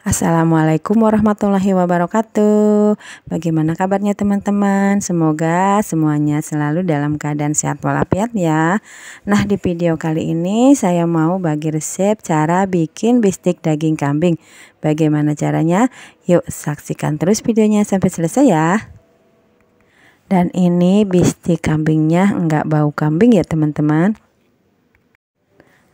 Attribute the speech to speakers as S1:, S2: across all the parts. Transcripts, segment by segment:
S1: Assalamualaikum warahmatullahi wabarakatuh. Bagaimana kabarnya teman-teman? Semoga semuanya selalu dalam keadaan sehat walafiat ya. Nah, di video kali ini saya mau bagi resep cara bikin bistik daging kambing. Bagaimana caranya? Yuk saksikan terus videonya sampai selesai ya. Dan ini bistik kambingnya enggak bau kambing ya teman-teman.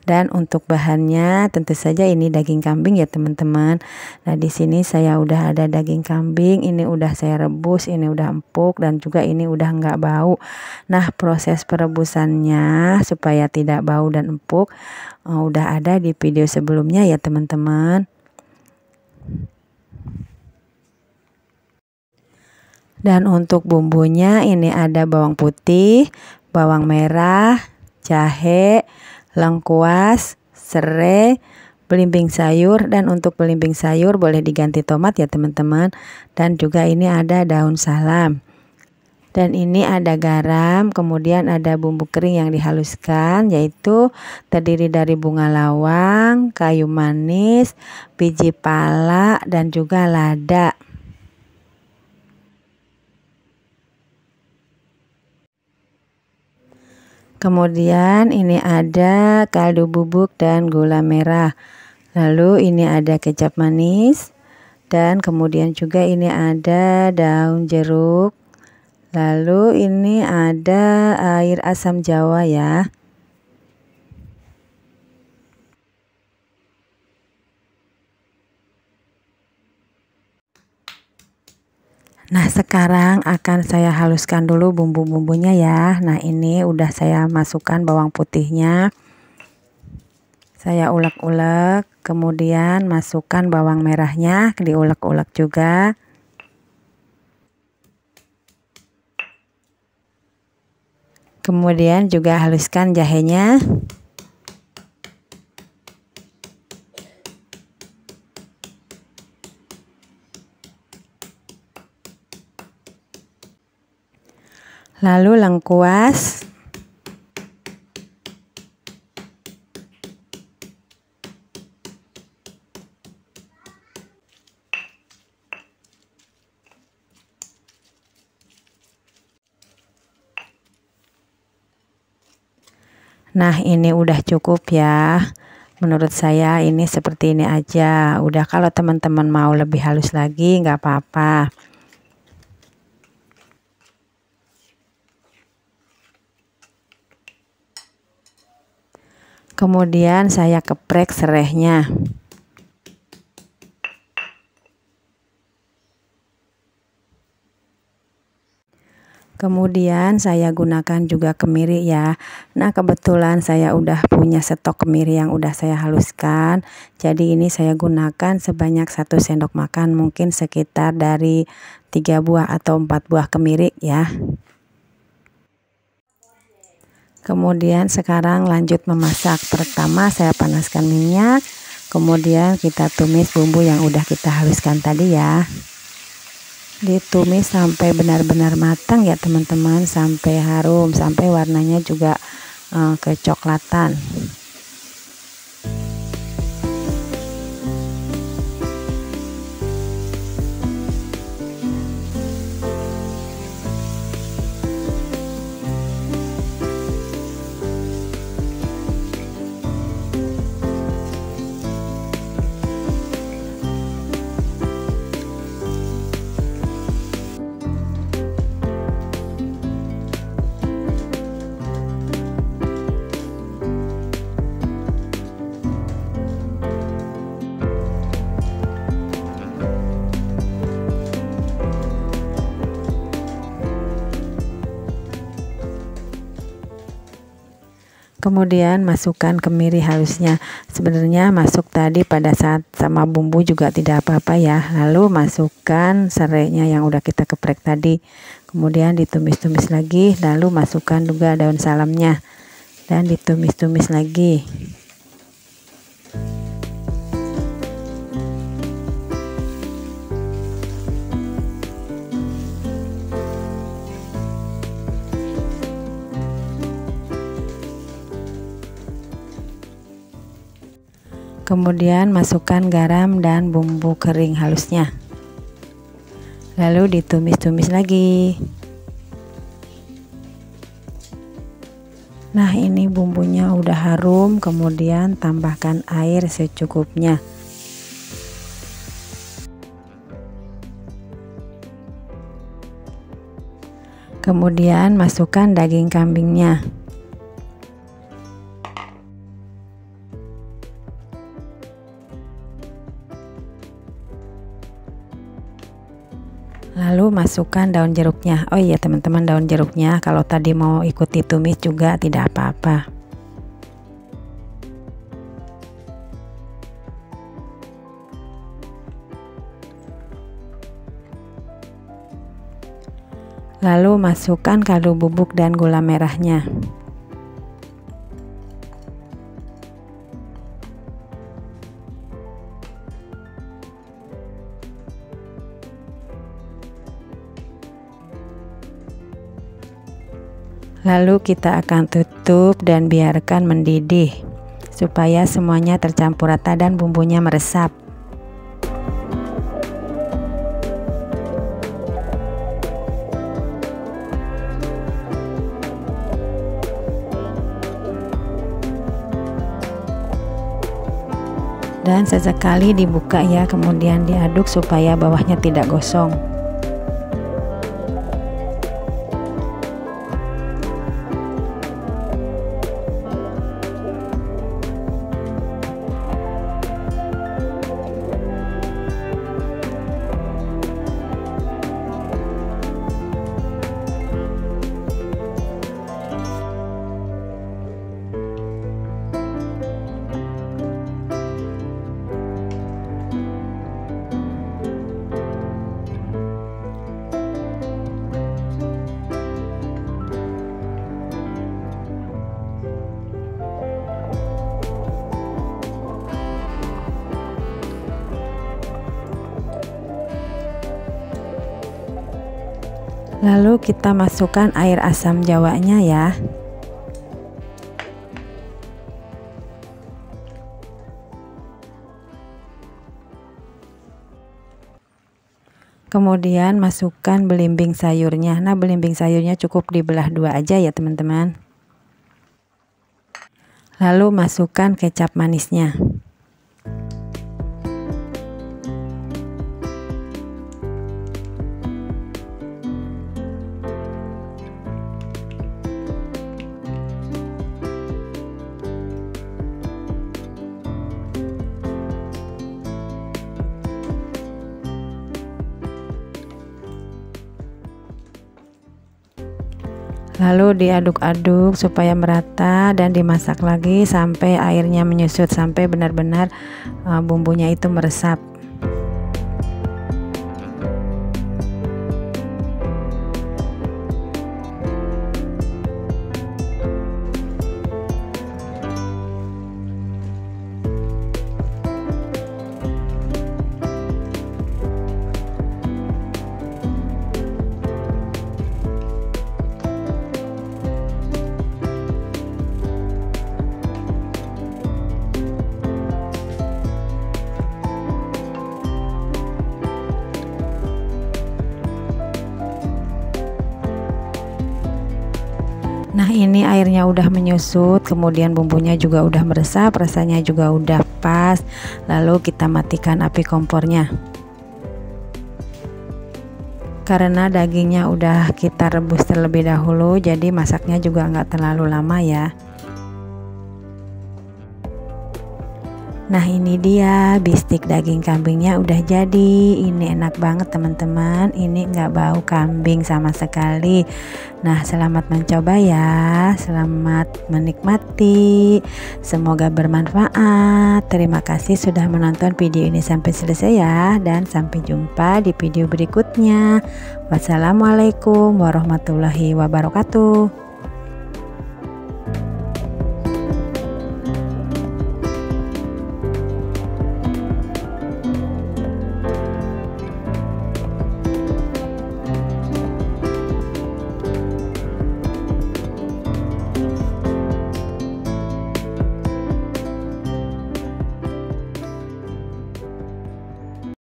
S1: Dan untuk bahannya tentu saja ini daging kambing ya teman-teman. Nah, di sini saya udah ada daging kambing, ini udah saya rebus, ini udah empuk dan juga ini udah nggak bau. Nah, proses perebusannya supaya tidak bau dan empuk udah ada di video sebelumnya ya teman-teman. Dan untuk bumbunya ini ada bawang putih, bawang merah, jahe, lengkuas, serai, belimbing sayur, dan untuk belimbing sayur boleh diganti tomat ya teman-teman. Dan juga ini ada daun salam. Dan ini ada garam, kemudian ada bumbu kering yang dihaluskan, yaitu terdiri dari bunga lawang, kayu manis, biji pala, dan juga lada. Kemudian ini ada kaldu bubuk dan gula merah. Lalu ini ada kecap manis. Dan kemudian juga ini ada daun jeruk. Lalu ini ada air asam jawa ya. Nah, sekarang akan saya haluskan dulu bumbu-bumbunya ya. Nah, ini udah saya masukkan bawang putihnya. Saya ulek-ulek, kemudian masukkan bawang merahnya, diulek-ulek juga. Kemudian juga haluskan jahenya. Lalu lengkuas. Nah, ini udah cukup ya. Menurut saya ini seperti ini aja. Udah, kalau teman-teman mau lebih halus lagi nggak apa-apa. Kemudian saya geprek serainya. Kemudian saya gunakan juga kemiri ya. Nah, kebetulan saya udah punya stok kemiri yang udah saya haluskan. Jadi ini saya gunakan sebanyak 1 sendok makan, mungkin sekitar dari 3 buah atau 4 buah kemiri ya. Kemudian sekarang lanjut memasak. Pertama saya panaskan minyak, kemudian kita tumis bumbu yang udah kita haluskan tadi ya. Ditumis sampai benar-benar matang ya teman-teman, sampai harum, sampai warnanya juga kecoklatan. Kemudian masukkan kemiri halusnya. Sebenarnya masuk tadi pada saat sama bumbu juga tidak apa-apa ya. Lalu masukkan serainya yang udah kita geprek tadi. Kemudian ditumis-tumis lagi, lalu masukkan juga daun salamnya dan ditumis-tumis lagi. Kemudian masukkan garam dan bumbu kering halusnya. Lalu ditumis-tumis lagi. Nah, ini bumbunya udah harum, kemudian tambahkan air secukupnya. Kemudian masukkan daging kambingnya. Lalu masukkan daun jeruknya. Oh iya teman-teman, daun jeruknya kalau tadi mau ikut ditumis juga tidak apa-apa. Lalu masukkan kaldu bubuk dan gula merahnya. Lalu kita akan tutup dan biarkan mendidih supaya semuanya tercampur rata dan bumbunya meresap. Dan sesekali dibuka ya, kemudian diaduk supaya bawahnya tidak gosong. Lalu kita masukkan air asam jawanya ya. Kemudian masukkan belimbing sayurnya. Nah, belimbing sayurnya cukup dibelah dua aja ya teman-teman. Lalu masukkan kecap manisnya. Lalu diaduk-aduk supaya merata dan dimasak lagi sampai airnya menyusut, sampai benar-benar bumbunya itu meresap. Nah, ini airnya udah menyusut, kemudian bumbunya juga udah meresap, rasanya juga udah pas. Lalu kita matikan api kompornya. Karena dagingnya udah kita rebus terlebih dahulu, jadi masaknya juga nggak terlalu lama ya. Nah, ini dia bistik daging kambingnya udah jadi. Ini enak banget teman-teman. Ini nggak bau kambing sama sekali. Nah, selamat mencoba ya. Selamat menikmati. Semoga bermanfaat. Terima kasih sudah menonton video ini sampai selesai ya. Dan sampai jumpa di video berikutnya. Wassalamualaikum warahmatullahi wabarakatuh.